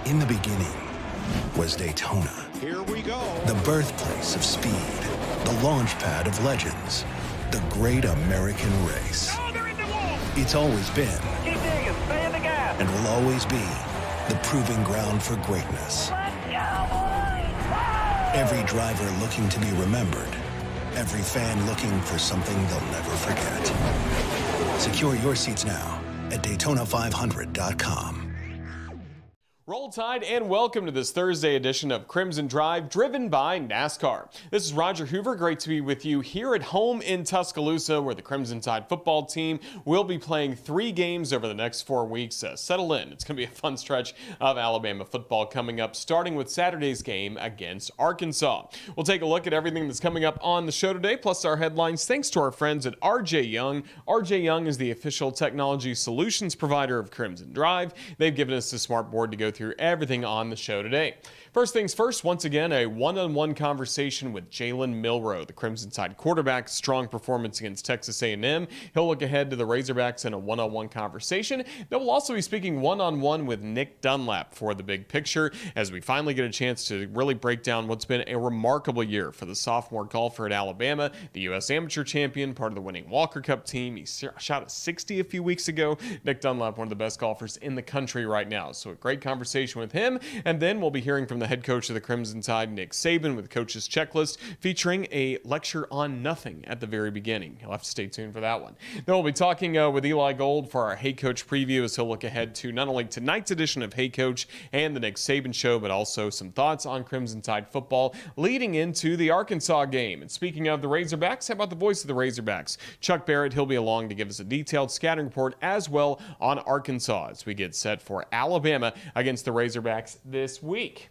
In the beginning was Daytona. Here we go. The birthplace of speed, the launch pad of legends, the great American race. Oh, they're in the wall. It's always been, Keep digging, stay in the gas. and will always be, the proving ground for greatness. Let's go, boys. Every driver looking to be remembered, every fan looking for something they'll never forget. Secure your seats now at Daytona500.com. Roll Tide and welcome to this Thursday edition of Crimson Drive, driven by NASCAR. This is Roger Hoover. Great to be with you here at home in Tuscaloosa, where the Crimson Tide football team will be playing 3 games over the next 4 weeks. Settle in. It's going to be a fun stretch of Alabama football coming up, starting with Saturday's game against Arkansas. We'll take a look at everything that's coming up on the show today, plus our headlines, thanks to our friends at RJ Young. RJ Young is the official technology solutions provider of Crimson Drive. They've given us the smart board to go through everything on the show today. First things first, once again, a one-on-one conversation with Jalen Milroe, the Crimson Tide quarterback. Strong performance against Texas A&M. He'll look ahead to the Razorbacks in a one-on-one conversation. Then we'll also be speaking one-on-one with Nick Dunlap for the big picture, as we finally get a chance to really break down what's been a remarkable year for the sophomore golfer at Alabama, the U.S. Amateur champion, part of the winning Walker Cup team. He shot a 60 a few weeks ago. Nick Dunlap, one of the best golfers in the country right now. So a great conversation with him, and then we'll be hearing from the head coach of the Crimson Tide, Nick Saban, with Coach's Checklist, featuring a lecture on nothing at the very beginning. You'll have to stay tuned for that one. Then we'll be talking with Eli Gold for our Hey Coach preview, as he'll look ahead to not only tonight's edition of Hey Coach and the Nick Saban Show, but also some thoughts on Crimson Tide football leading into the Arkansas game. And speaking of the Razorbacks, how about the voice of the Razorbacks? Chuck Barrett. He'll be along to give us a detailed scouting report as well on Arkansas as we get set for Alabama against the Razorbacks this week.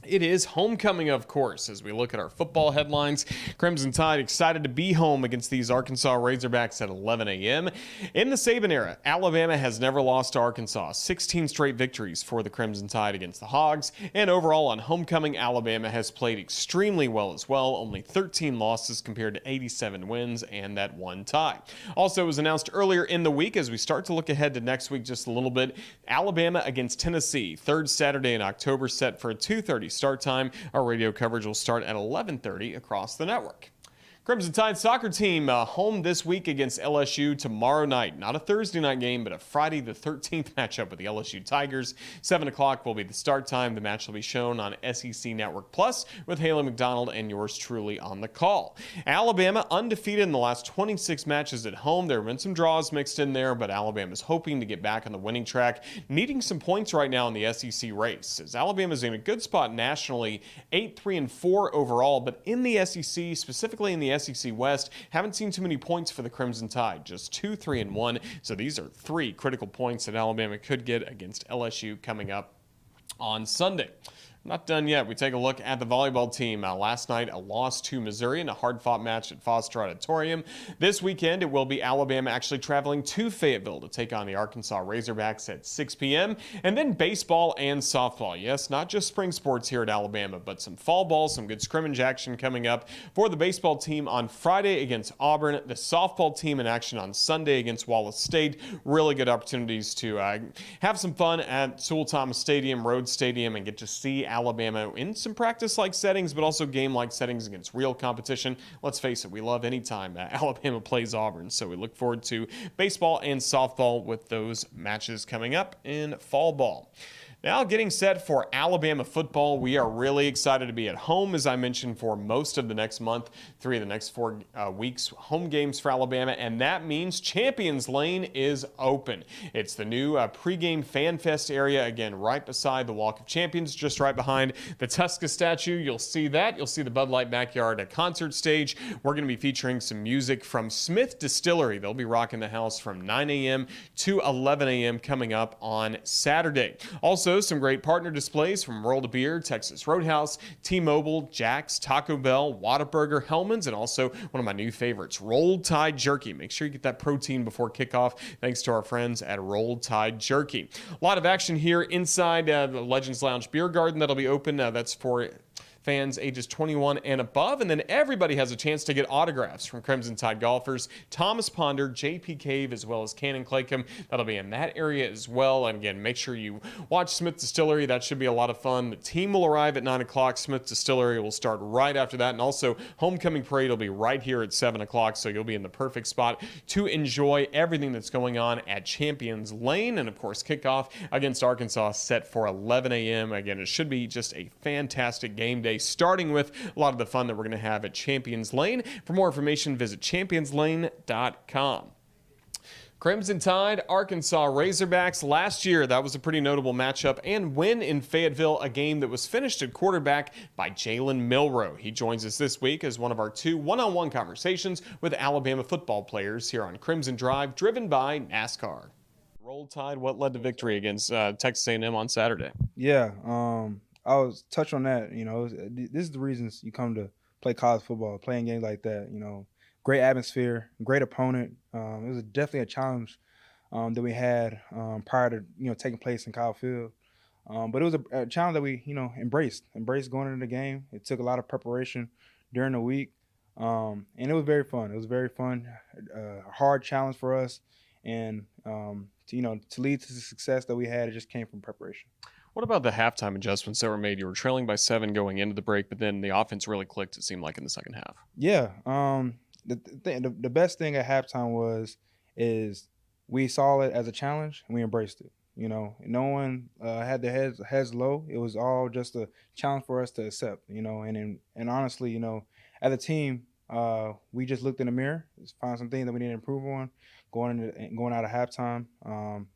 It is homecoming, of course, as we look at our football headlines. Crimson Tide excited to be home against these Arkansas Razorbacks at 11 a.m. In the Saban era, Alabama has never lost to Arkansas. 16 straight victories for the Crimson Tide against the Hogs. And overall on homecoming, Alabama has played extremely well as well. Only 13 losses compared to 87 wins and that one tie. Also, it was announced earlier in the week, as we start to look ahead to next week just a little bit, Alabama against Tennessee, third Saturday in October, set for a 2:30 start time. Our radio coverage will start at 11:30 across the network. Crimson Tide soccer team home this week against LSU tomorrow night. Not a Thursday night game, but a Friday the 13th matchup with the LSU Tigers. 7 o'clock will be the start time. The match will be shown on SEC Network Plus with Haley McDonald and yours truly on the call. Alabama undefeated in the last 26 matches at home. There have been some draws mixed in there, but Alabama's hoping to get back on the winning track, needing some points right now in the SEC race. As Alabama's in a good spot nationally, 8-3-4 overall, but in the SEC, specifically in the SEC West, haven't seen too many points for the Crimson Tide, just 2-3-1. So these are 3 critical points that Alabama could get against LSU coming up on Sunday. Not done yet. We take a look at the volleyball team. Last night, a loss to Missouri in a hard-fought match at Foster Auditorium. This weekend, it will be Alabama actually traveling to Fayetteville to take on the Arkansas Razorbacks at 6 p.m. And then baseball and softball. Yes, not just spring sports here at Alabama, but some fall ball, some good scrimmage action coming up for the baseball team on Friday against Auburn. The softball team in action on Sunday against Wallace State. Really good opportunities to have some fun at Sewell Thomas Stadium, Rhodes Stadium, and get to see Alabama in some practice-like settings, but also game-like settings against real competition. Let's face it, we love any time Alabama plays Auburn, so we look forward to baseball and softball with those matches coming up in fall ball. Now getting set for Alabama football, we are really excited to be at home, as I mentioned, for most of the next month, 3 of the next 4 weeks, home games for Alabama, and that means Champions Lane is open. It's the new pregame Fan Fest area, again, right beside the Walk of Champions, just right behind the Tuska statue. You'll see that. You'll see the Bud Light Backyard concert stage. We're going to be featuring some music from Smith Distillery. They'll be rocking the house from 9 a.m. to 11 a.m. coming up on Saturday. Also, some great partner displays from World of Beer, Texas Roadhouse, T-Mobile, Jack's, Taco Bell, Whataburger, Hellman's, and also one of my new favorites, Rolled Tide Jerky. Make sure you get that protein before kickoff, thanks to our friends at Rolled Tide Jerky. A lot of action here inside the Legends Lounge Beer Garden that'll be open. That's for fans ages 21 and above. And then everybody has a chance to get autographs from Crimson Tide golfers Thomas Ponder, JP Cave, as well as Cannon Claycomb. That'll be in that area as well. And again, make sure you watch Smith Distillery. That should be a lot of fun. The team will arrive at 9 o'clock. Smith Distillery will start right after that. And also, Homecoming Parade will be right here at 7 o'clock. So you'll be in the perfect spot to enjoy everything that's going on at Champions Lane. And of course, kickoff against Arkansas set for 11 a.m. Again, it should be just a fantastic game day, starting with a lot of the fun that we're going to have at Champions Lane. For more information, visit championslane.com. Crimson Tide, Arkansas Razorbacks. Last year, that was a pretty notable matchup and win in Fayetteville, a game that was finished at quarterback by Jalen Milroe. He joins us this week as one of our 2 one-on-one conversations with Alabama football players here on Crimson Drive, driven by NASCAR. Roll Tide, what led to victory against Texas A&M on Saturday? Yeah, I was touch on that. This is the reasons you come to play college football, playing games like that. Great atmosphere, great opponent. It was definitely a challenge that we had prior to taking place in Kyle Field. But it was a challenge that we embraced going into the game. It took a lot of preparation during the week, and it was very fun. It was very fun, a hard challenge for us, and to lead to the success that we had, it just came from preparation. What about the halftime adjustments that were made? You were trailing by 7 going into the break, but then the offense really clicked, it seemed like, in the second half. Yeah. The best thing at halftime is we saw it as a challenge and we embraced it. No one had their heads low. It was all just a challenge for us to accept. And honestly, as a team, we just looked in the mirror, found some things that we need to improve on going out of halftime.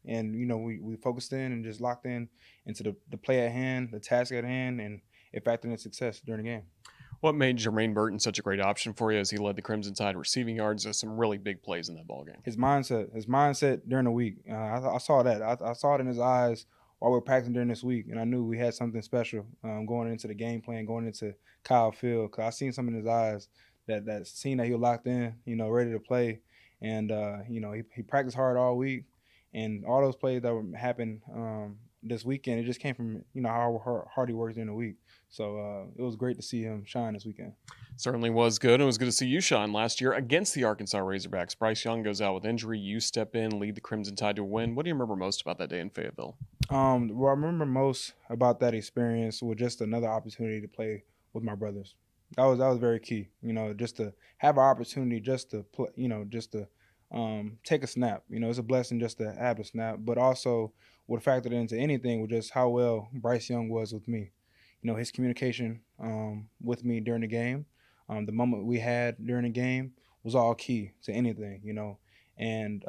We focused in and just locked in into the play at hand, the task at hand, and it factored in success during the game. What made Jermaine Burton such a great option for you as he led the Crimson Tide receiving yards? There's some really big plays in that ballgame. His mindset during the week. I saw that. I saw it in his eyes while we were practicing during this week, and I knew we had something special going into the game plan, going into Kyle Field. Cause I seen something in his eyes that seen that he was locked in, ready to play, and he practiced hard all week, and all those plays that happened this weekend, it just came from how hard he worked during the week. So it was great to see him shine this weekend. Certainly was good. It was good to see you shine last year against the Arkansas Razorbacks. Bryce Young goes out with injury. You step in, lead the Crimson Tide to win. What do you remember most about that day in Fayetteville? What I remember most about that experience was just another opportunity to play with my brothers. That was very key. Just to have an opportunity, just to play, just to take a snap. It's a blessing just to have a snap, but also what factored into anything was just how well Bryce Young was with me. His communication with me during the game, the moment we had during the game was all key to anything, And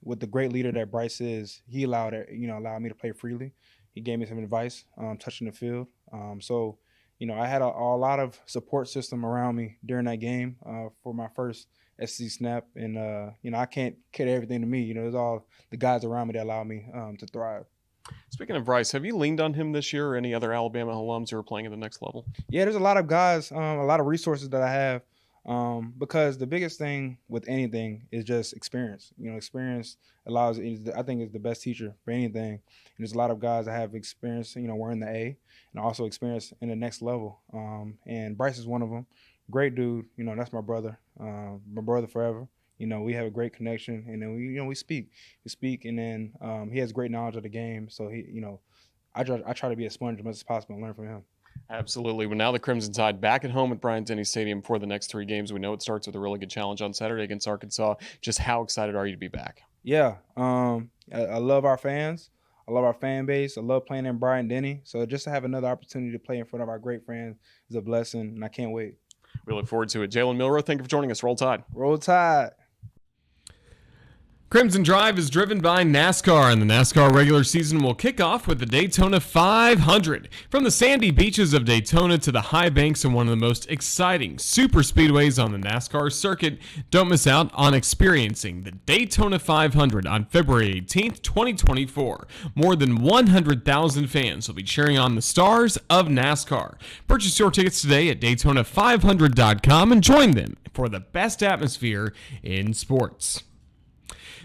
with the great leader that Bryce is, he allowed me to play freely. He gave me some advice, touching the field. I had a lot of support system around me during that game for my first SC snap, and I can't cater everything to me. It's all the guys around me that allow me to thrive. Speaking of Bryce, have you leaned on him this year or any other Alabama alums who are playing at the next level? Yeah, there's a lot of guys, a lot of resources that I have because the biggest thing with anything is just experience. Experience allows, I think, is the best teacher for anything. And there's a lot of guys that have experience, wearing the A and also experience in the next level. And Bryce is one of them. Great dude. That's my brother forever. We have a great connection, and then we speak, and then he has great knowledge of the game. So I try to be a sponge as much as possible and learn from him. Absolutely. Well, now the Crimson Tide back at home at Bryant-Denny Stadium for the next 3 games. We know it starts with a really good challenge on Saturday against Arkansas. Just how excited are you to be back? Yeah, I love our fans. I love our fan base. I love playing in Bryant-Denny. So just to have another opportunity to play in front of our great fans is a blessing, and I can't wait. We look forward to it. Jalen Milroe, thank you for joining us. Roll Tide. Roll Tide. Crimson Drive is driven by NASCAR, and the NASCAR regular season will kick off with the Daytona 500. From the sandy beaches of Daytona to the high banks of one of the most exciting super speedways on the NASCAR circuit, don't miss out on experiencing the Daytona 500 on February 18th, 2024. More than 100,000 fans will be cheering on the stars of NASCAR. Purchase your tickets today at Daytona500.com and join them for the best atmosphere in sports.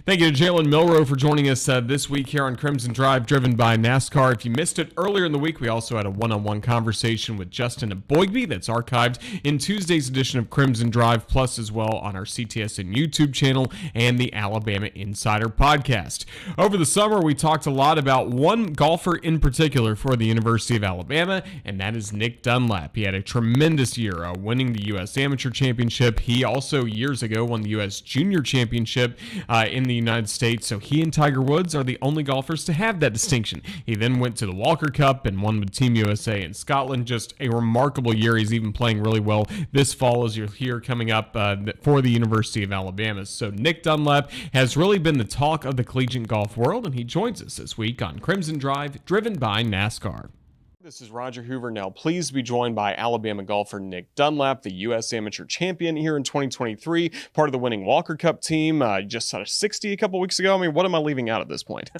Thank you to Jalen Milroe for joining us this week here on Crimson Drive, driven by NASCAR. If you missed it earlier in the week, we also had a one-on-one conversation with Justin Boygby that's archived in Tuesday's edition of Crimson Drive, plus as well on our CTSN YouTube channel and the Alabama Insider podcast. Over the summer, we talked a lot about one golfer in particular for the University of Alabama, and that is Nick Dunlap. He had a tremendous year winning the U.S. Amateur Championship. He also years ago won the U.S. Junior Championship in the United States, so he and Tiger Woods are the only golfers to have that distinction. He then went to the Walker Cup and won with Team USA in Scotland. Just a remarkable year. He's even playing really well this fall, as you'll hear coming up for the University of Alabama. So Nick Dunlap has really been the talk of the collegiate golf world, and he joins us this week on Crimson Drive, driven by NASCAR. This is Roger Hoover, now pleased to be joined by Alabama golfer Nick Dunlap, the U.S. Amateur Champion here in 2023, part of the winning Walker Cup team. Just out of 60 a couple weeks ago. I mean, what am I leaving out at this point?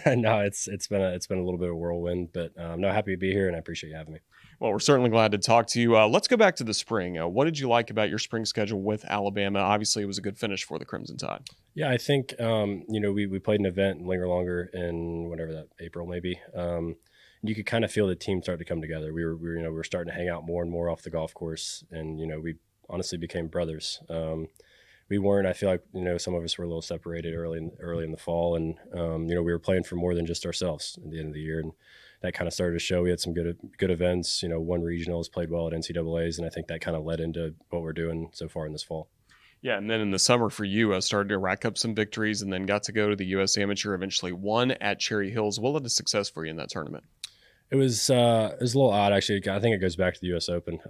No, it's been a little bit of a whirlwind, but I'm happy to be here, and I appreciate you having me. Well, we're certainly glad to talk to you. Let's go back to the spring. What did you like about your spring schedule with Alabama? Obviously, it was a good finish for the Crimson Tide. Yeah, I think we played an event in Linger Longer in whatever that April maybe. You could kind of feel the team start to come together. We were starting to hang out more and more off the golf course, and we honestly became brothers. We weren't. I feel like some of us were a little separated early in the fall, and we were playing for more than just ourselves at the end of the year, and that kind of started to show. We had some good events. One regional has played well at NCAA's, and I think that kind of led into what we're doing so far in this fall. Yeah, and then in the summer for you, started to rack up some victories, and then got to go to the U.S. Amateur. Eventually won at Cherry Hills. What led to success for you in that tournament? It was a little odd, actually. I think it goes back to the U.S. Open.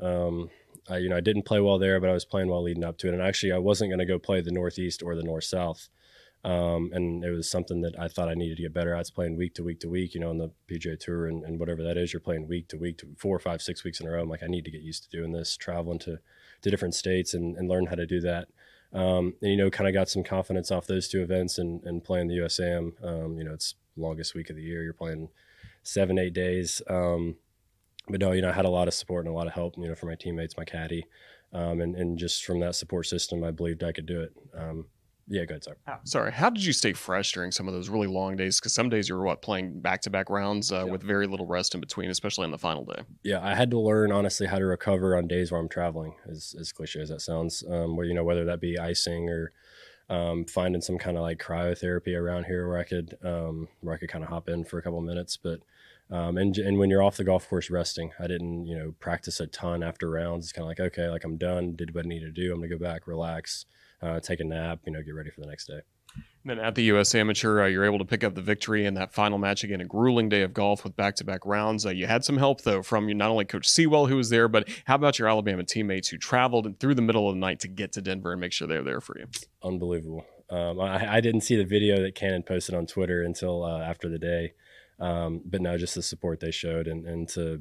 I didn't play well there, but I was playing well leading up to it. And actually, I wasn't going to go play the Northeast or the North-South. And it was something that I thought I needed to get better at. I was playing week to week to week, on the PGA Tour and whatever that is. You're playing week to week, 4, 5, 6 weeks in a row. I'm like, I need to get used to doing this, traveling to different states and learn how to do that. And kind of got some confidence off those two events and playing the USAM. It's the longest week of the year. You're playing 7-8 days. But no, I had a lot of support and a lot of help, from my teammates, my caddy. And just from that support system, I believed I could do it. Yeah, go ahead, sorry. Sorry, how did you stay fresh during some of those really long days? Because some days you were, playing back-to-back rounds with very little rest in between, especially on the final day. Yeah, I had to learn, honestly, how to recover on days where I'm traveling, as cliche as that sounds. Whether that be icing or finding some kind of like cryotherapy around here where I could kind of hop in for a couple of minutes. But and when you're off the golf course resting, I didn't practice a ton after rounds. It's kind of like, okay, like I'm done, did what I need to do. I'm gonna go back, relax, take a nap, get ready for the next day. And then at the U.S. Amateur, you're able to pick up the victory in that final match. Again, a grueling day of golf with back-to-back rounds. You had some help, though, from not only Coach Sewell, who was there, but how about your Alabama teammates who traveled through the middle of the night to get to Denver and make sure they were there for you? Unbelievable. I didn't see the video that Cannon posted on Twitter until after the day. But no, just the support they showed and to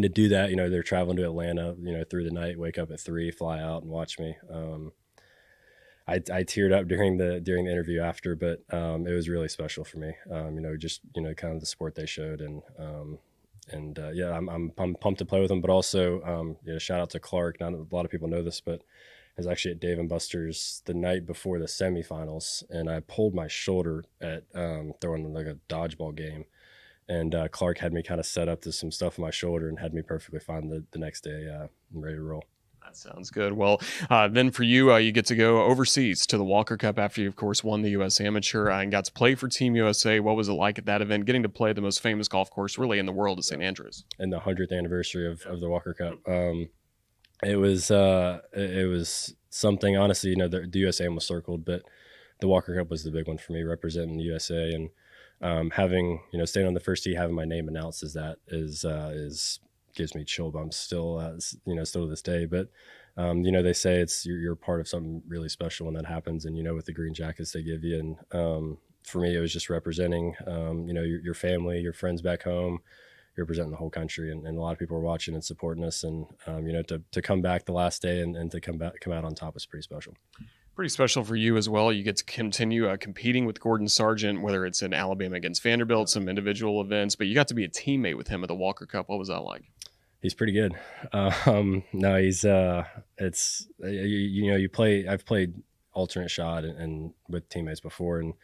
do that, they're traveling to Atlanta, through the night, wake up at 3, fly out and watch me. I teared up during the interview after, but it was really special for me. Just kind of the support they showed, and yeah, I'm pumped to play with them. But also, shout out to Clark. Not a lot of people know this, but I was actually at Dave & Buster's the night before the semifinals, and I pulled my shoulder at throwing like a dodgeball game, and Clark had me kind of set up to some stuff on my shoulder and had me perfectly fine the next day. I'm ready to roll. That sounds good. Well, then for you, you get to go overseas to the Walker Cup after you, of course, won the U.S. Amateur and got to play for Team USA. What was it like at that event, getting to play the most famous golf course really in the world at St. Andrews? And the 100th anniversary of the Walker Cup. It was something, honestly, the USAM was circled, but the Walker Cup was the big one for me, representing the USA. And having, staying on the first tee, having my name announced as that is gives me chill bumps still, still to this day. But, they say you're part of something really special when that happens. And, with the green jackets they give you. And for me, it was just representing, your family, your friends back home. You're representing the whole country, and a lot of people are watching and supporting us. And, to come back the last day and to come out on top was pretty special. Pretty special for you as well. You get to continue competing with Gordon Sargent, whether it's in Alabama against Vanderbilt, some individual events, but you got to be a teammate with him at the Walker Cup. What was that like? He's pretty good. No, he's, you play, I've played alternate shot and with teammates before, and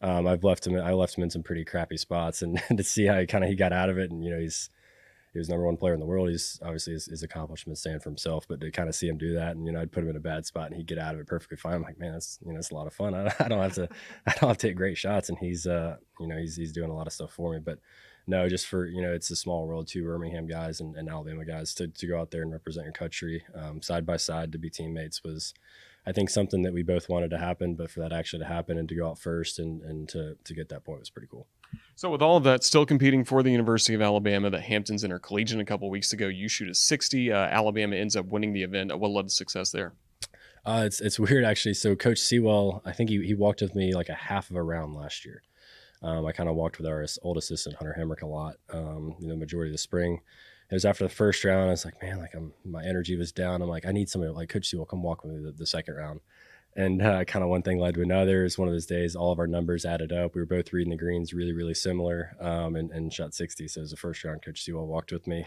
I left him in some pretty crappy spots, and to see how he got out of it, and he was number one player in the world. He's obviously his accomplishments stand for himself, but to kind of see him do that, and I'd put him in a bad spot and he'd get out of it perfectly fine. I'm like, man, that's it's a lot of fun. I don't have to hit great shots, and he's doing a lot of stuff for me. But no, just for it's a small world too. Birmingham guys and Alabama guys to go out there and represent your country side by side, to be teammates, was I think something that we both wanted to happen, but for that actually to happen and to go out first and to get that point was pretty cool. So with all of that, still competing for the University of Alabama, the Hamptons Intercollegiate a couple weeks ago, you shoot a 60. Alabama ends up winning the event. What led to success there? It's weird, actually. So Coach Sewell, I think he walked with me like a half of a round last year. I kind of walked with our old assistant, Hunter Hemrick, a lot, majority of the spring. It was after the first round. I was like, man, my energy was down. I'm like, I need somebody like Coach Sewell, come walk with me the second round. And kind of one thing led to another. It was one of those days, all of our numbers added up. We were both reading the greens really, really similar, and shot 60. So it was the first round. Coach Sewell walked with me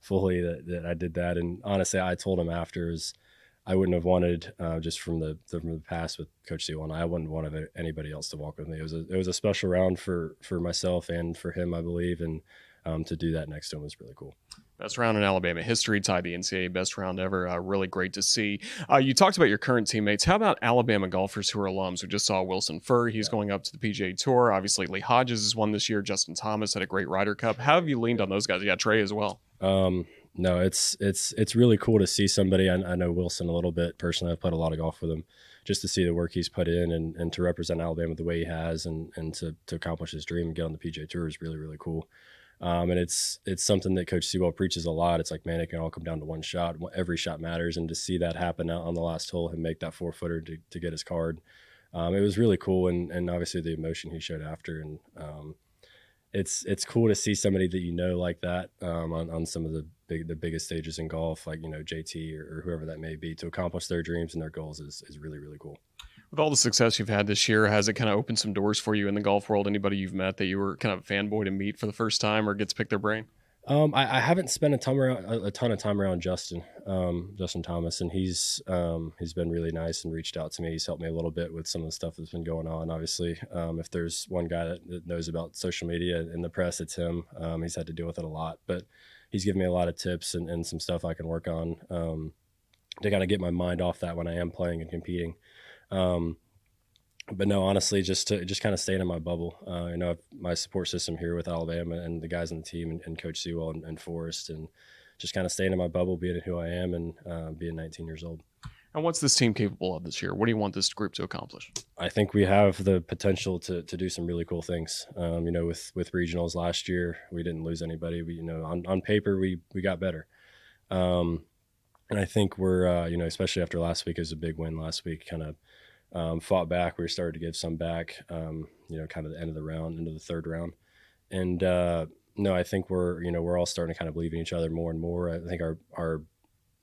fully that I did that. And honestly, I told him after, I wouldn't have wanted, just from the past with Coach Sewell, and I wouldn't want anybody else to walk with me. It was a special round for myself and for him, I believe, and to do that next to him was really cool. Best round in Alabama history, tied the NCAA best round ever. Really great to see. You talked about your current teammates. How about Alabama golfers who are alums? We just saw Wilson Furr. He's going up to the PGA Tour. Obviously, Lee Hodges has won this year. Justin Thomas had a great Ryder Cup. How have you leaned on those guys? You got Trey as well. No, it's really cool to see somebody. I know Wilson a little bit personally. I've played a lot of golf with him. Just to see the work he's put in and to represent Alabama the way he has and to accomplish his dream and get on the PGA Tour is really, really cool. And it's something that Coach Sewell preaches a lot. It's like, man, it can all come down to one shot. Every shot matters. And to see that happen out on the last hole and make that 4-footer to get his card, it was really cool. And obviously the emotion he showed after. And it's cool to see somebody that like that on some of the biggest stages in golf, like JT or whoever that may be, to accomplish their dreams and their goals is really, really cool. With all the success you've had this year, has it kind of opened some doors for you in the golf world? Anybody you've met that you were kind of a fanboy to meet for the first time or gets pick their brain? I haven't spent a ton of time around Justin Thomas, and he's been really nice and reached out to me. He's helped me a little bit with some of the stuff that's been going on. Obviously, if there's one guy that knows about social media and the press, it's him. He's had to deal with it a lot, but he's given me a lot of tips and some stuff I can work on to kind of get my mind off that when I am playing and competing. But no, honestly, just kind of staying in my bubble. My support system here with Alabama and the guys on the team and Coach Sewell and Forrest, and just kind of staying in my bubble, being who I am and being 19 years old. And what's this team capable of this year? What do you want this group to accomplish? I think we have the potential to do some really cool things. With regionals last year, we didn't lose anybody. We, on paper, we got better. And I think we're, especially after last week, it was a big win last week, kind of fought back. We started to give some back, kind of the end of the round, into the third round. And, I think we're all starting to kind of believe in each other more and more. I think our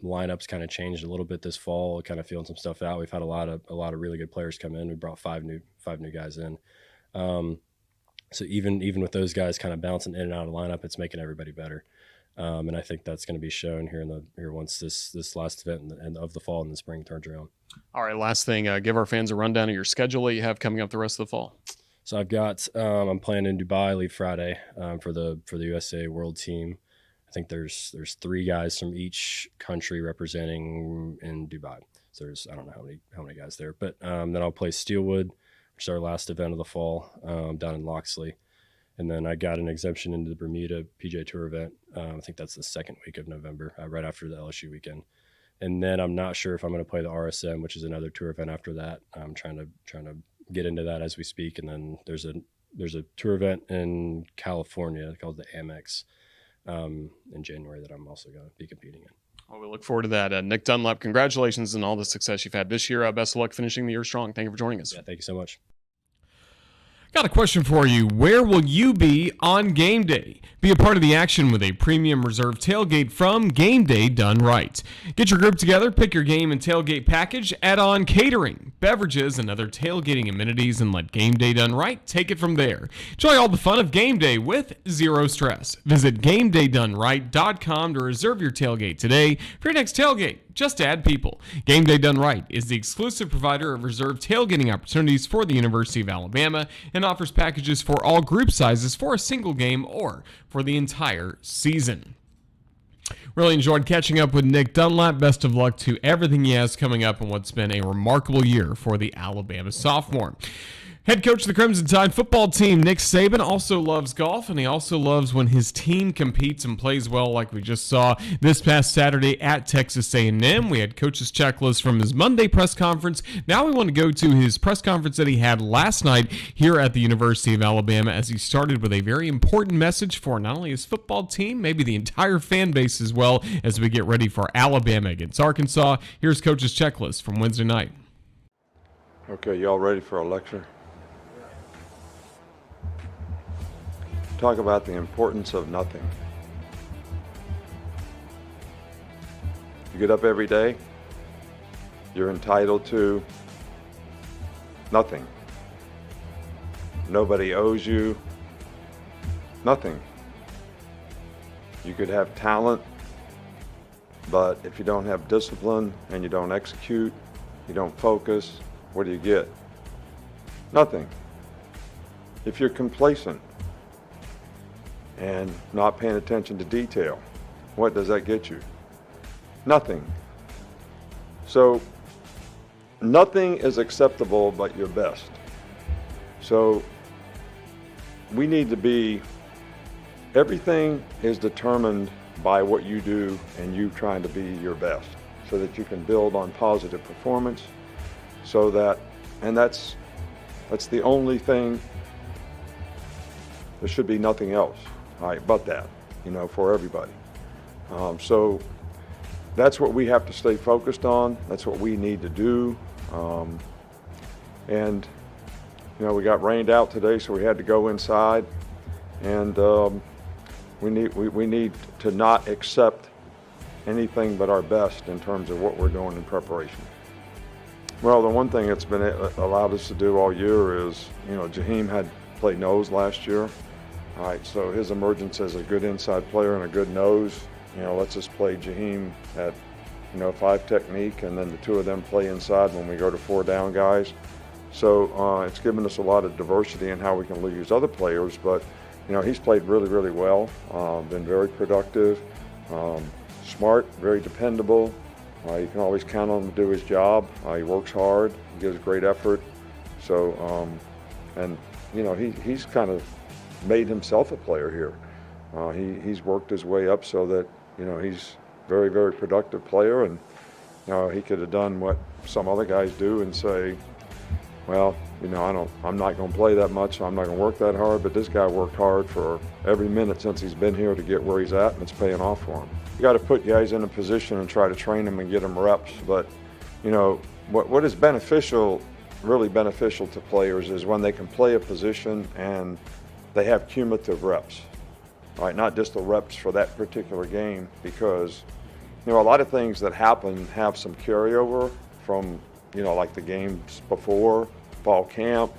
lineups kind of changed a little bit this fall, kind of feeling some stuff out. We've had a lot of really good players come in. We brought five new guys in. So even with those guys kind of bouncing in and out of the lineup, it's making everybody better. And I think that's going to be shown here once this last event and of the fall and the spring turns around. All right, last thing, give our fans a rundown of your schedule that you have coming up the rest of the fall. So I've got I'm playing in Dubai, leave Friday for the USA World Team. I think there's 3 guys from each country representing in Dubai. So I don't know how many guys there, but then I'll play Steelwood, which is our last event of the fall, down in Loxley. And then I got an exemption into the Bermuda PGA Tour event. I think that's the second week of November, right after the LSU weekend. And then I'm not sure if I'm going to play the RSM, which is another tour event after that. I'm trying to get into that as we speak. And then there's a tour event in California called the Amex in January that I'm also going to be competing in. Well, we look forward to that. Nick Dunlap, congratulations on all the success you've had this year. Best of luck finishing the year strong. Thank you for joining us. Yeah, thank you so much. Got a question for you. Where will you be on game day? Be a part of the action with a premium reserve tailgate from Game Day Done Right. Get your group together, pick your game and tailgate package, add on catering, beverages, and other tailgating amenities, and let Game Day Done Right take it from there. Enjoy all the fun of game day with zero stress. Visit GameDayDoneRight.com to reserve your tailgate today. For your next tailgate, just to add people. Game Day Done Right is the exclusive provider of reserved tailgating opportunities for the University of Alabama and offers packages for all group sizes for a single game or for the entire season. Really enjoyed catching up with Nick Dunlap. Best of luck to everything he has coming up in what's been a remarkable year for the Alabama sophomore. Head coach of the Crimson Tide football team, Nick Saban, also loves golf, and he also loves when his team competes and plays well, like we just saw this past Saturday at Texas A&M. We had coach's checklist from his Monday press conference. Now we want to go to his press conference that he had last night here at the University of Alabama, as he started with a very important message for not only his football team, maybe the entire fan base as well, as we get ready for Alabama against Arkansas. Here's coach's checklist from Wednesday night. Okay, y'all ready for a lecture? Talk about the importance of nothing. You get up every day, you're entitled to nothing. Nobody owes you nothing. You could have talent, but if you don't have discipline and you don't execute, you don't focus, what do you get? Nothing. If you're complacent and not paying attention to detail, what does that get you? Nothing. So nothing is acceptable but your best. So we need to be, everything is determined by what you do and you trying to be your best, so that you can build on positive performance, so that, and that's the only thing. There should be nothing else, all right, but that, for everybody. So that's what we have to stay focused on. That's what we need to do. And we got rained out today, so we had to go inside. And we need to not accept anything but our best in terms of what we're doing in preparation. Well, the one thing it's been allowed us to do all year is, Jaheim had played nose last year. All right, so his emergence as a good inside player and a good nose, lets us play Jaheim at, 5 technique, and then the two of them play inside when we go to 4 down guys. So it's given us a lot of diversity in how we can use other players, but, he's played really, really well, been very productive, smart, very dependable. You can always count on him to do his job. He works hard, he gives great effort. So, he's kind of made himself a player here. He's worked his way up so that, he's very, very productive player, and he could have done what some other guys do and say, well, I'm not going to play that much, so I'm not going to work that hard, but this guy worked hard for every minute since he's been here to get where he's at, and it's paying off for him. You got to put guys in a position and try to train them and get them reps, but what is beneficial, really beneficial to players, is when they can play a position and they have cumulative reps, right? Not just the reps for that particular game, because a lot of things that happen have some carryover from like the games before, fall camp,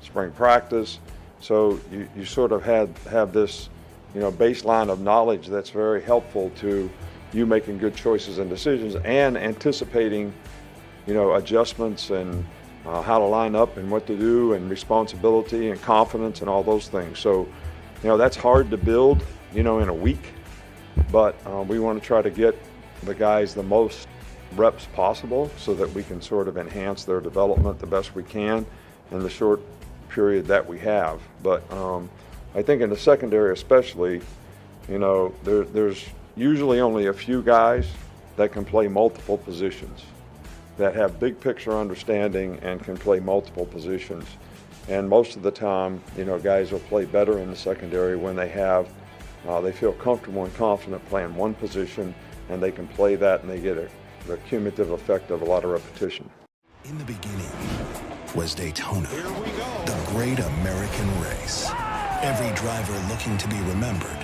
spring practice. So you sort of have this baseline of knowledge that's very helpful to you making good choices and decisions, and anticipating adjustments and how to line up and what to do, and responsibility and confidence and all those things. So, that's hard to build, in a week, but we want to try to get the guys the most reps possible so that we can sort of enhance their development the best we can in the short period that we have. But I think in the secondary especially, there's usually only a few guys that can play multiple positions, that have big picture understanding and can play multiple positions. And most of the time, guys will play better in the secondary when they feel comfortable and confident playing one position, and they can play that, and they get the cumulative effect of a lot of repetition. In the beginning was Daytona, the great American race. Every driver looking to be remembered.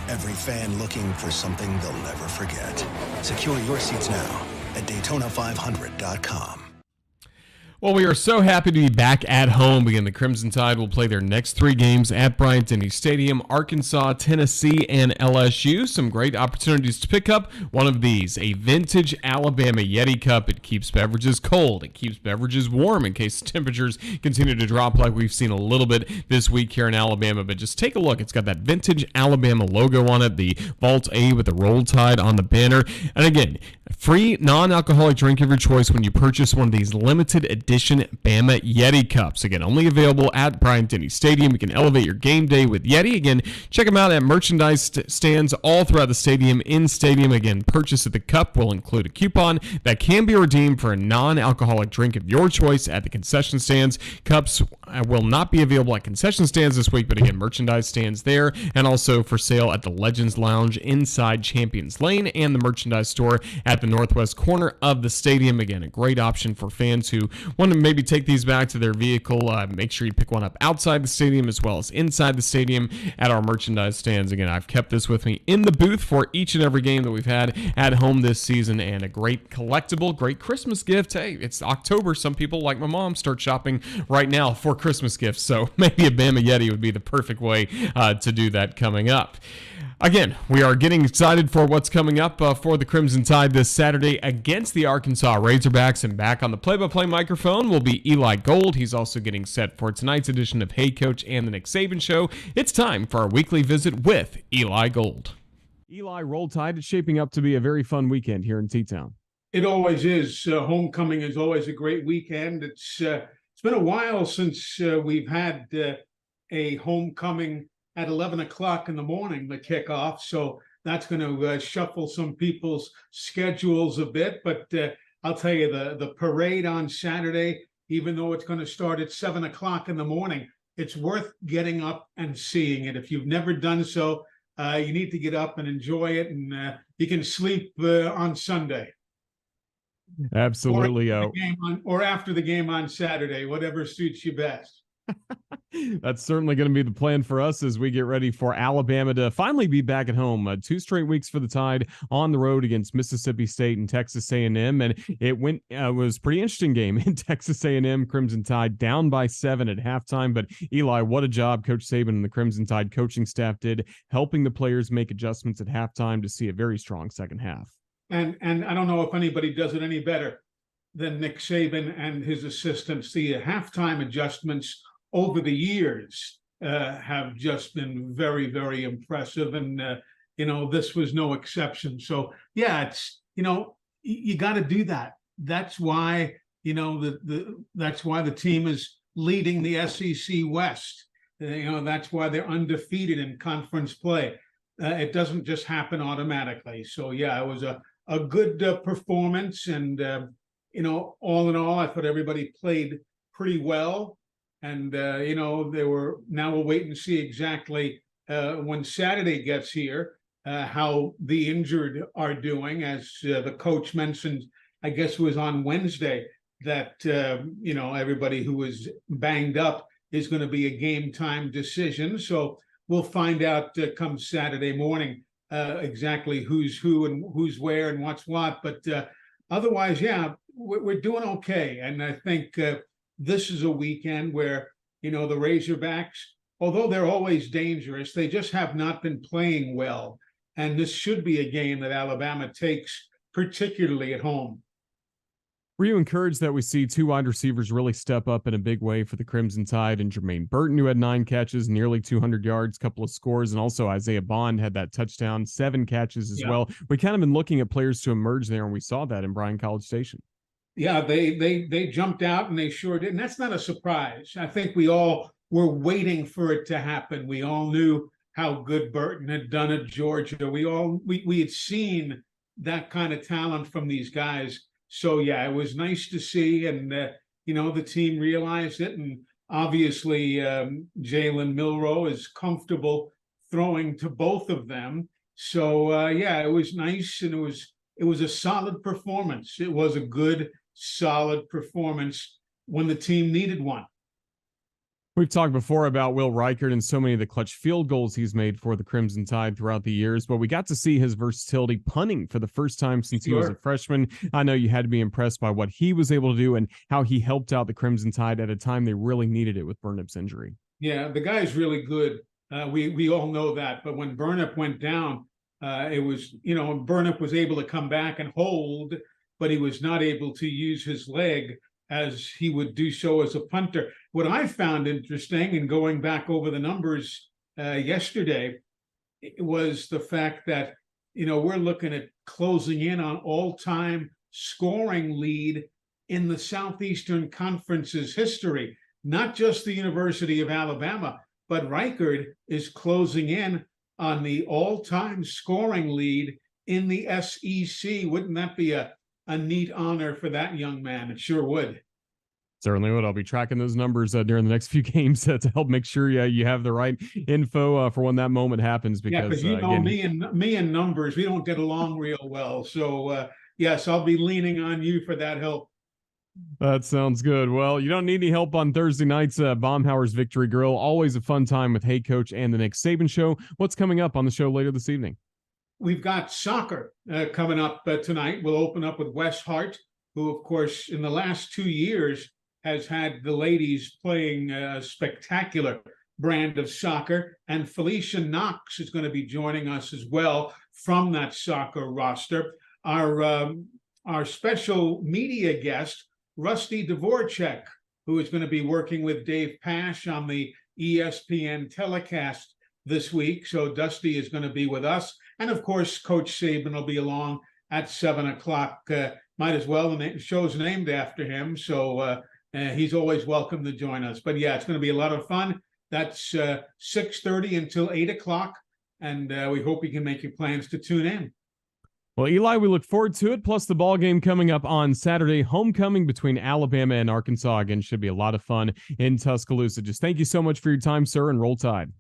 Every fan looking for something they'll never forget. Secure your seats now at Daytona500.com. Well, we are so happy to be back at home. Again, the Crimson Tide will play their next 3 games at Bryant-Denny Stadium, Arkansas, Tennessee, and LSU. Some great opportunities to pick up one of these, a vintage Alabama Yeti Cup. It keeps beverages cold. It keeps beverages warm in case temperatures continue to drop like we've seen a little bit this week here in Alabama. But just take a look. It's got that vintage Alabama logo on it, the Vault A with the Roll Tide on the banner. And again, free non-alcoholic drink of your choice when you purchase one of these limited edition Bama Yeti Cups. Again, only available at Bryant-Denny Stadium. You can elevate your game day with Yeti. Again, check them out at merchandise stands all throughout the stadium. In stadium, again, purchase of the cup will include a coupon that can be redeemed for a non-alcoholic drink of your choice at the concession stands. Cups will not be available at concession stands this week, but again, merchandise stands there, and also for sale at the Legends Lounge inside Champions Lane and the merchandise store at the northwest corner of the stadium. Again, a great option for fans who want to maybe take these back to their vehicle. Make sure you pick one up outside the stadium as well as inside the stadium at our merchandise stands. Again, I've kept this with me in the booth for each and every game that we've had at home this season, and a great collectible, great Christmas gift. Hey, it's October. Some people, like my mom, start shopping right now for Christmas gifts, so maybe a Bama Yeti would be the perfect way to do that coming up. Again, we are getting excited for what's coming up for the Crimson Tide this Saturday against the Arkansas Razorbacks, and back on the play-by-play microphone will be Eli Gold. He's also getting set for tonight's edition of Hey Coach and the Nick Saban Show. It's time for our weekly visit with Eli Gold. Eli, Roll Tide, it's shaping up to be a very fun weekend here in T-Town. It always is. Homecoming is always a great weekend. It's been a while since we've had a homecoming at 11 o'clock in the morning, the kickoff. So that's going to shuffle some people's schedules a bit. But I'll tell you, the parade on Saturday, even though it's going to start at 7 o'clock in the morning, it's worth getting up and seeing it. If you've never done so, you need to get up and enjoy it. And you can sleep on Sunday. Absolutely. Or after the game on Saturday, whatever suits you best. That's certainly going to be the plan for us as we get ready for Alabama to finally be back at home. 2 straight weeks for the Tide on the road against Mississippi State and Texas A&M, and it was a pretty interesting game in Texas A&M. Crimson Tide down by 7 at halftime, but Eli, what a job Coach Saban and the Crimson Tide coaching staff did, helping the players make adjustments at halftime to see a very strong second half. And I don't know if anybody does it any better than Nick Saban and his assistants. The halftime adjustments over the years have just been very, very impressive. And, this was no exception. So, yeah, it's, you got to do that. That's why, that's why the team is leading the SEC West. That's why they're undefeated in conference play. It doesn't just happen automatically. So, yeah, it was a good performance. And, all in all, I thought everybody played pretty well. And, we'll wait and see exactly when Saturday gets here, how the injured are doing. As the coach mentioned, I guess it was on Wednesday, that, everybody who was banged up is going to be a game time decision. So we'll find out come Saturday morning exactly who's who and who's where and what's what. But otherwise, yeah, we're doing okay. And I think this is a weekend where, the Razorbacks, although they're always dangerous, they just have not been playing well. And this should be a game that Alabama takes, particularly at home. Were you encouraged that we see 2 wide receivers really step up in a big way for the Crimson Tide, and Jermaine Burton, who had 9 catches, nearly 200 yards, couple of scores, and also Isaiah Bond had that touchdown, 7 catches as well. We kind of been looking at players to emerge there, and we saw that in Bryan College Station. Yeah, they jumped out, and they sure did. And that's not a surprise. I think we all were waiting for it to happen. We all knew how good Burton had done at Georgia. We had seen that kind of talent from these guys. So, yeah, it was nice to see. And, the team realized it. And obviously, Jalen Milroe is comfortable throwing to both of them. So, it was nice. And it was a solid performance. It was a good, solid performance when the team needed one. We've talked before about Will Reichard and so many of the clutch field goals he's made for the Crimson Tide throughout the years, but we got to see his versatility punting for the first time since he was a freshman. I know you had to be impressed by what he was able to do and how he helped out the Crimson Tide at a time they really needed it with Burnip's injury. Yeah, the guy's really good. We all know that, but when Burnip went down, it was, Burnip was able to come back and hold, but he was not able to use his leg as he would do so as a punter. What I found interesting, and going back over the numbers yesterday, was the fact that, we're looking at closing in on all-time scoring lead in the Southeastern Conference's history. Not just the University of Alabama, but Reichard is closing in on the all-time scoring lead in the SEC. Wouldn't that be a neat honor for that young man? It sure would. Certainly would. I'll be tracking those numbers during the next few games to help make sure you have the right info for when that moment happens. Because again, me and numbers, we don't get along real well. So yes, I'll be leaning on you for that help. That sounds good. Well, you don't need any help on Thursday nights. Baumhauer's Victory Grill, always a fun time with Hey Coach and the Nick Saban Show. What's coming up on the show later this evening? We've got soccer coming up tonight. We'll open up with Wes Hart, who, of course, in the last 2 years has had the ladies playing a spectacular brand of soccer. And Felicia Knox is going to be joining us as well from that soccer roster. Our special media guest, Rusty Dvorak, who is going to be working with Dave Pasch on the ESPN telecast this week. So Dusty is going to be with us. And of course, Coach Saban will be along at 7 o'clock. Might as well, the show's named after him. So he's always welcome to join us. But yeah, it's going to be a lot of fun. That's 6:30 until 8 o'clock. And we hope you can make your plans to tune in. Well, Eli, we look forward to it. Plus the ball game coming up on Saturday, homecoming between Alabama and Arkansas. Again, should be a lot of fun in Tuscaloosa. Just thank you so much for your time, sir, and roll Tide.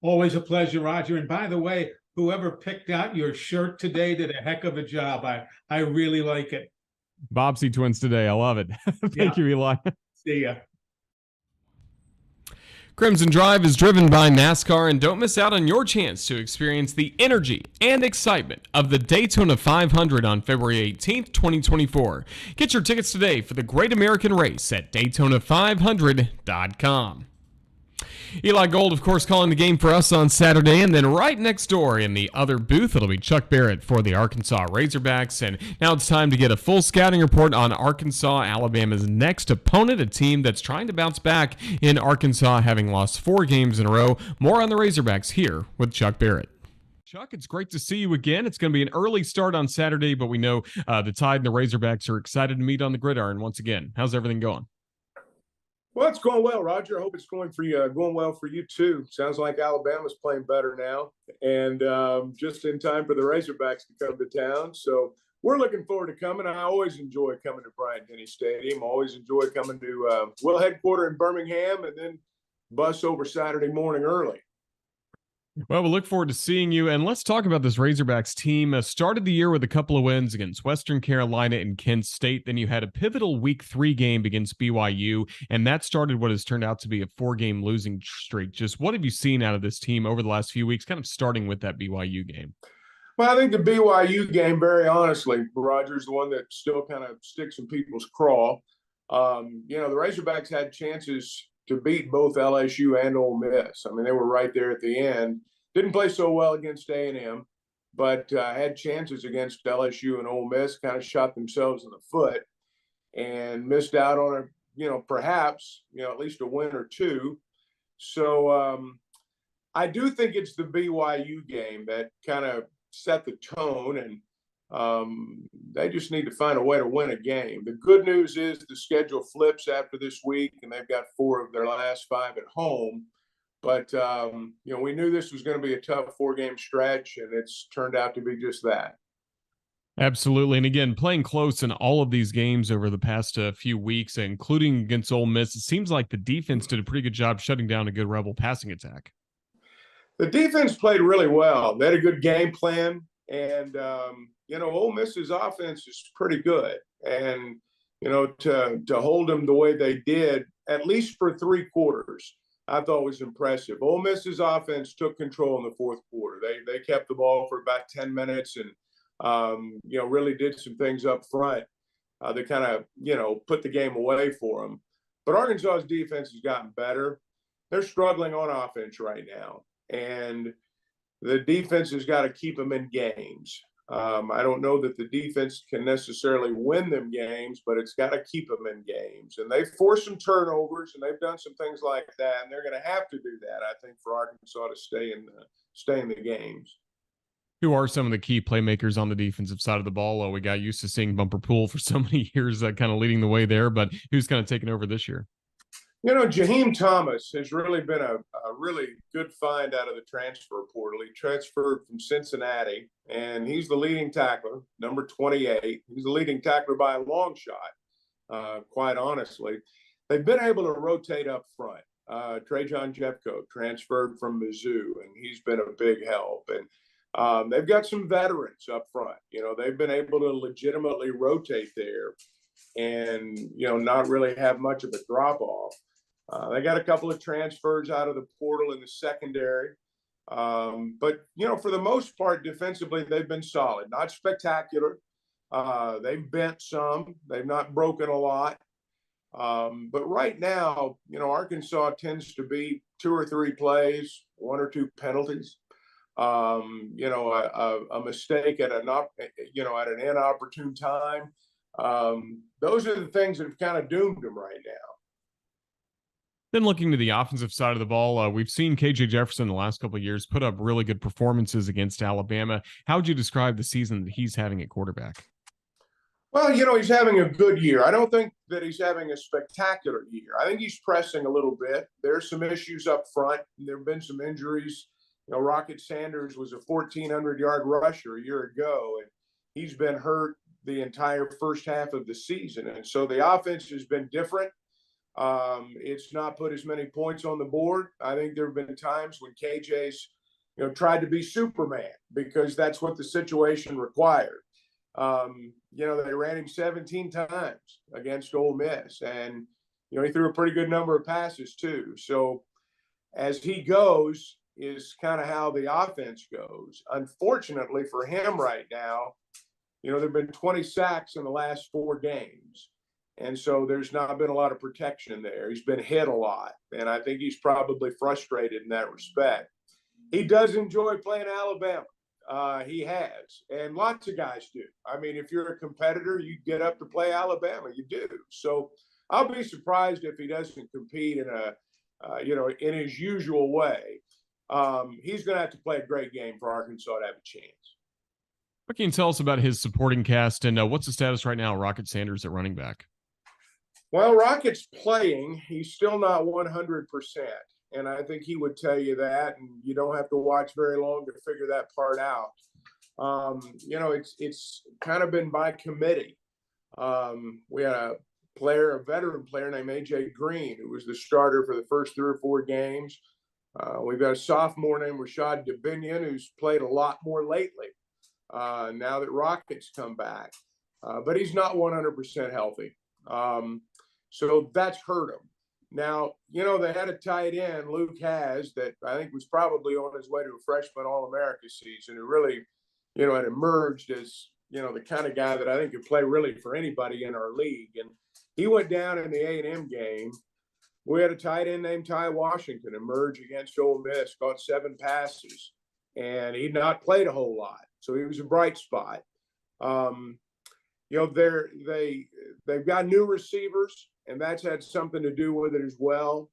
Always a pleasure, Roger. And by the way, whoever picked out your shirt today did a heck of a job. I really like it. Bobsey twins today. I love it. Thank you, Eli. See ya. Crimson Drive is driven by NASCAR, and don't miss out on your chance to experience the energy and excitement of the Daytona 500 on February 18th, 2024. Get your tickets today for the Great American Race at Daytona500.com. Eli Gold, of course, calling the game for us on Saturday, and then right next door in the other booth, it'll be Chuck Barrett for the Arkansas Razorbacks. And now it's time to get a full scouting report on Arkansas, Alabama's next opponent, a team that's trying to bounce back in Arkansas, having lost 4 games in a row. More on the Razorbacks here with Chuck Barrett. Chuck, it's great to see you again. It's going to be an early start on Saturday, but we know the Tide and the Razorbacks are excited to meet on the gridiron once again. How's everything going? Well, it's going well, Roger. I hope it's going well for you too. Sounds like Alabama's playing better now, and just in time for the Razorbacks to come to town. So we're looking forward to coming. I always enjoy coming to Bryant-Denny Stadium. Always enjoy coming to Will headquarters in Birmingham, and then bus over Saturday morning early. Well, we'll look forward to seeing you. And let's talk about this Razorbacks team. Started the year with a couple of wins against Western Carolina and Kent State. Then you had a pivotal Week 3 game against BYU, and that started what has turned out to be a 4-game losing streak. Just what have you seen out of this team over the last few weeks, kind of starting with that BYU game? Well, I think the BYU game, very honestly, Roger's the one that still kind of sticks in people's craw. The Razorbacks had chances to beat both LSU and Ole Miss. I mean, they were right there at the end. Didn't play so well against A&M, but had chances against LSU and Ole Miss, kind of shot themselves in the foot and missed out on perhaps at least a win or two. So I do think it's the BYU game that kind of set the tone, and they just need to find a way to win a game. The good news is the schedule flips after this week, and they've got 4 of their last 5 at home. But, we knew this was going to be a tough 4-game stretch, and it's turned out to be just that. Absolutely. And again, playing close in all of these games over the past few weeks, including against Ole Miss, it seems like the defense did a pretty good job shutting down a good Rebel passing attack. The defense played really well. They had a good game plan. And, Ole Miss's offense is pretty good. And, to hold them the way they did, at least for 3 quarters, I thought was impressive. Ole Miss's offense took control in the fourth quarter. They kept the ball for about 10 minutes and, really did some things up front that kind of, put the game away for them. But Arkansas's defense has gotten better. They're struggling on offense right now. And the defense has got to keep them in games. I don't know that the defense can necessarily win them games, but it's got to keep them in games. And they've forced some turnovers, and they've done some things like that, and they're going to have to do that, I think, for Arkansas to stay in the games. Who are some of the key playmakers on the defensive side of the ball? We got used to seeing Bumper Pool for so many years, kind of leading the way there, but who's kind of taken over this year? Jaheim Thomas has really been a really good find out of the transfer portal. He transferred from Cincinnati, and he's the leading tackler, number 28. He's the leading tackler by a long shot, quite honestly. They've been able to rotate up front. Trajan Jeffcoat transferred from Mizzou, and he's been a big help. And they've got some veterans up front. They've been able to legitimately rotate there and, not really have much of a drop-off. They got a couple of transfers out of the portal in the secondary. But, for the most part, defensively, they've been solid. Not spectacular. They've bent some. They've not broken a lot. But right now, Arkansas tends to be 2 or 3 plays, 1 or 2 penalties. A mistake at an inopportune time. Those are the things that have kind of doomed them right now. Then looking to the offensive side of the ball, we've seen KJ Jefferson the last couple of years put up really good performances against Alabama. How would you describe the season that he's having at quarterback? Well, he's having a good year. I don't think that he's having a spectacular year. I think he's pressing a little bit. There's some issues up front. There have been some injuries. Rocket Sanders was a 1,400-yard rusher a year ago, and he's been hurt the entire first half of the season. And so the offense has been different. It's not put as many points on the board. I think there have been times when KJ's, tried to be Superman because that's what the situation required. They ran him 17 times against Ole Miss, and, he threw a pretty good number of passes too. So as he goes is kind of how the offense goes. Unfortunately for him right now, there have been 20 sacks in the last 4 games. And so there's not been a lot of protection there. He's been hit a lot. And I think he's probably frustrated in that respect. He does enjoy playing Alabama. He has. And lots of guys do. I mean, if you're a competitor, you get up to play Alabama. You do. So I'll be surprised if he doesn't compete in his usual way. He's going to have to play a great game for Arkansas to have a chance. What can you tell us about his supporting cast, and what's the status right now, Rocket Sanders at running back? Well, Rocket's playing. He's still not 100%. And I think he would tell you that, and you don't have to watch very long to figure that part out. It's kind of been by committee. We had a veteran player named A.J. Green, who was the starter for the first 3 or 4 games. We've got a sophomore named Rashad Dubinion, who's played a lot more lately now that Rocket's come back. But he's not 100% healthy. So that's hurt him. Now, they had a tight end, Luke Has, that I think was probably on his way to a freshman All-America season, who really, had emerged as, the kind of guy that I think could play really for anybody in our league. And he went down in the A&M game. We had a tight end named Ty Washington emerge against Ole Miss, caught 7 passes, and he'd not played a whole lot. So he was a bright spot. They've got new receivers, and that's had something to do with it as well.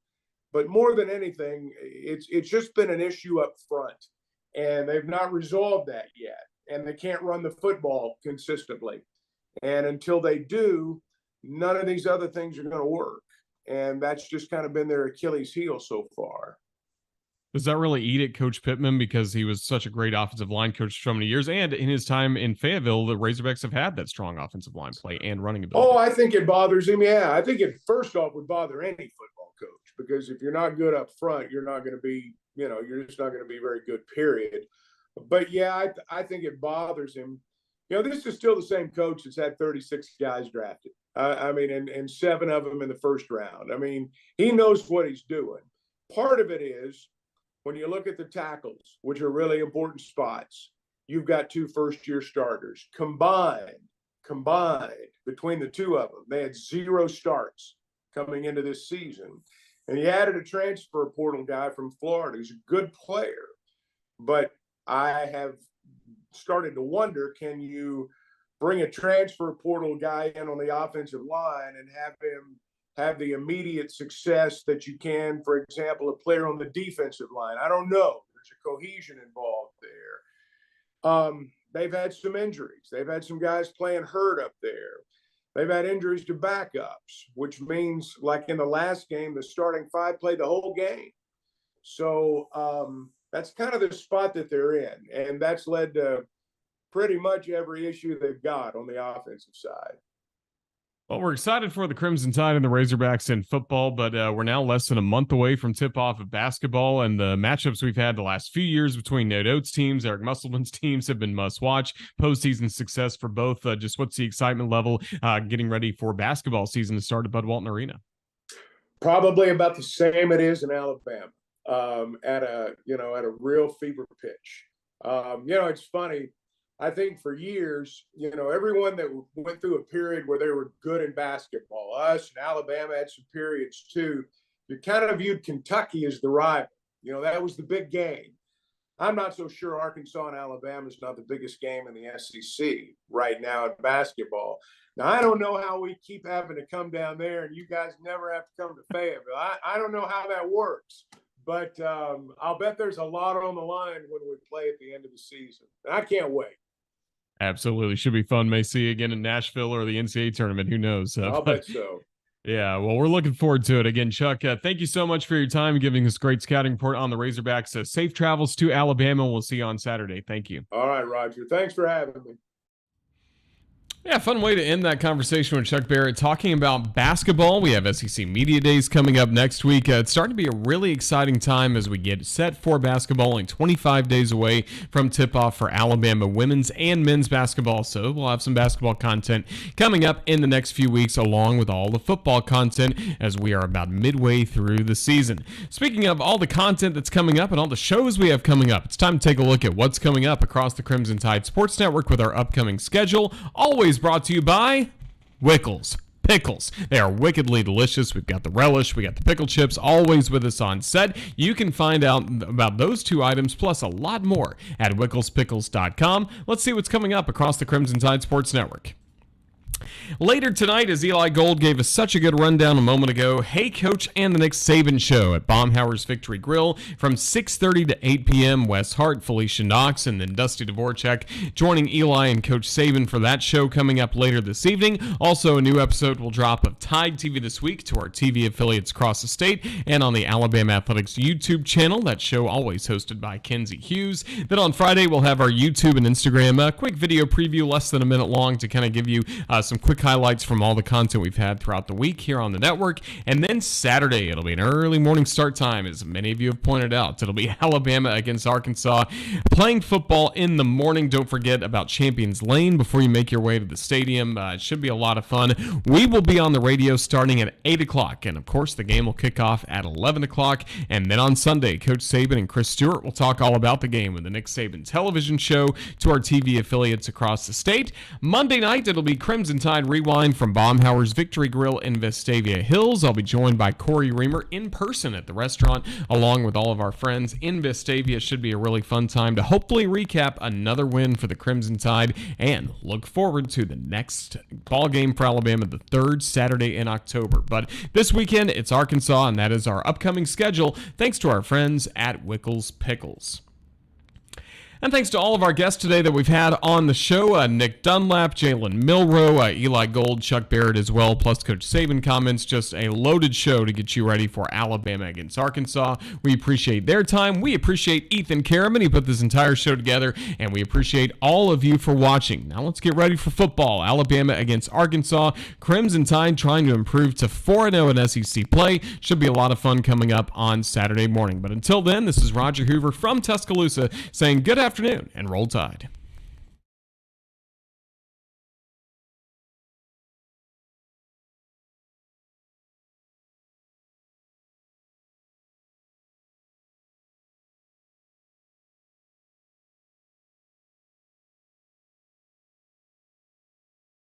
But more than anything, it's just been an issue up front, and they've not resolved that yet. And they can't run the football consistently. And until they do, none of these other things are going to work. And that's just kind of been their Achilles heel so far. Does that really eat at Coach Pittman because he was such a great offensive line coach for so many years? And in his time in Fayetteville, the Razorbacks have had that strong offensive line play and running ability. Oh, I think it bothers him. Yeah, I think it first off would bother any football coach, because if you're not good up front, you're not going to be, you're just not going to be very good, period. But yeah, I think it bothers him. This is still the same coach that's had 36 guys drafted. And 7 of them in the first round. I mean, he knows what he's doing. part of it is when you look at the tackles, which are really important spots, you've got 2 first-year starters. Combined between the 2 of them, they had 0 starts coming into this season. And he added a transfer portal guy from Florida. He's a good player. But I have started to wonder, can you bring a transfer portal guy in on the offensive line and have him have the immediate success that you can, for example, a player on the defensive line? I don't know. There's a cohesion involved there. They've had some injuries. They've had some guys playing hurt up there. They've had injuries to backups, which means, like in the last game, the starting 5 played the whole game. So that's kind of the spot that they're in. And that's led to pretty much every issue they've got on the offensive side. Well, we're excited for the Crimson Tide and the Razorbacks in football, but we're now less than a month away from tip-off of basketball, and the matchups we've had the last few years between Nate Oates' teams, Eric Musselman's teams have been must-watch. Postseason success for both. Just what's the excitement level getting ready for basketball season to start at Bud Walton Arena? Probably about the same it is in Alabama, at a real fever pitch. It's funny. I think for years, everyone that went through a period where they were good in basketball, us and Alabama had some periods too, you kind of viewed Kentucky as the rival. That was the big game. I'm not so sure Arkansas and Alabama is not the biggest game in the SEC right now in basketball. Now, I don't know how we keep having to come down there and you guys never have to come to Fayetteville. I don't know how that works. But I'll bet there's a lot on the line when we play at the end of the season. And I can't wait. Absolutely. Should be fun. May see you again in Nashville or the NCAA tournament. Who knows? I'll bet so. Yeah, well, we're looking forward to it. Again, Chuck, thank you so much for your time and giving us great scouting report on the Razorbacks. Safe travels to Alabama. We'll see you on Saturday. Thank you. All right, Roger. Thanks for having me. Yeah, fun way to end that conversation with Chuck Barrett talking about basketball. We have SEC Media Days coming up next week. It's starting to be a really exciting time as we get set for basketball, only 25 days away from tip-off for Alabama women's and men's basketball. So we'll have some basketball content coming up in the next few weeks, along with all the football content as we are about midway through the season. Speaking of all the content that's coming up and all the shows we have coming up, it's time to take a look at what's coming up across the Crimson Tide Sports Network with our upcoming schedule. Always brought to you by Wickles Pickles. They are wickedly delicious. We've got the relish, we got the pickle chips, always with us on set. You can find out about those 2 items plus a lot more at wicklespickles.com. Let's see what's coming up across the Crimson Tide Sports Network. Later tonight, as Eli Gold gave us such a good rundown a moment ago, Hey Coach and the Nick Saban Show at Baumhauer's Victory Grill from 6:30 to 8 p.m. Wes Hart, Felicia Knox, and then Dusty Dvorak joining Eli and Coach Saban for that show coming up later this evening. Also, a new episode will drop of Tide TV This Week to our TV affiliates across the state and on the Alabama Athletics YouTube channel. That show always hosted by Kenzie Hughes. Then on Friday, we'll have our YouTube and Instagram quick video preview, less than a minute long, to kind of give you some quick highlights from all the content we've had throughout the week here on the network. And then Saturday, it'll be an early morning start time, as many of you have pointed out. It'll be Alabama against Arkansas, playing football in the morning. Don't forget about Champions Lane before you make your way to the stadium. It should be a lot of fun. We will be on the radio starting at 8 o'clock, and of course the game will kick off at 11 o'clock. And then on Sunday, Coach Saban and Chris Stewart will talk all about the game with the Nick Saban television show to our TV affiliates across the state. Monday night, it'll be Crimson Tide Rewind from Baumhauer's Victory Grill in Vestavia Hills. I'll be joined by Corey Reamer in person at the restaurant, along with all of our friends in Vestavia. Should be a really fun time to hopefully recap another win for the Crimson Tide and look forward to the next ball game for Alabama, the 3rd Saturday in October. But this weekend, it's Arkansas, and that is our upcoming schedule, thanks to our friends at Wickles Pickles. And thanks to all of our guests today that we've had on the show, Nick Dunlap, Jalen Milroe, Eli Gold, Chuck Barrett as well, plus Coach Saban comments. Just a loaded show to get you ready for Alabama against Arkansas. We appreciate their time. We appreciate Ethan Karaman. He put this entire show together, and we appreciate all of you for watching. Now let's get ready for football. Alabama against Arkansas. Crimson Tide trying to improve to 4-0 in SEC play. Should be a lot of fun coming up on Saturday morning. But until then, this is Roger Hoover from Tuscaloosa saying good afternoon and roll Tide.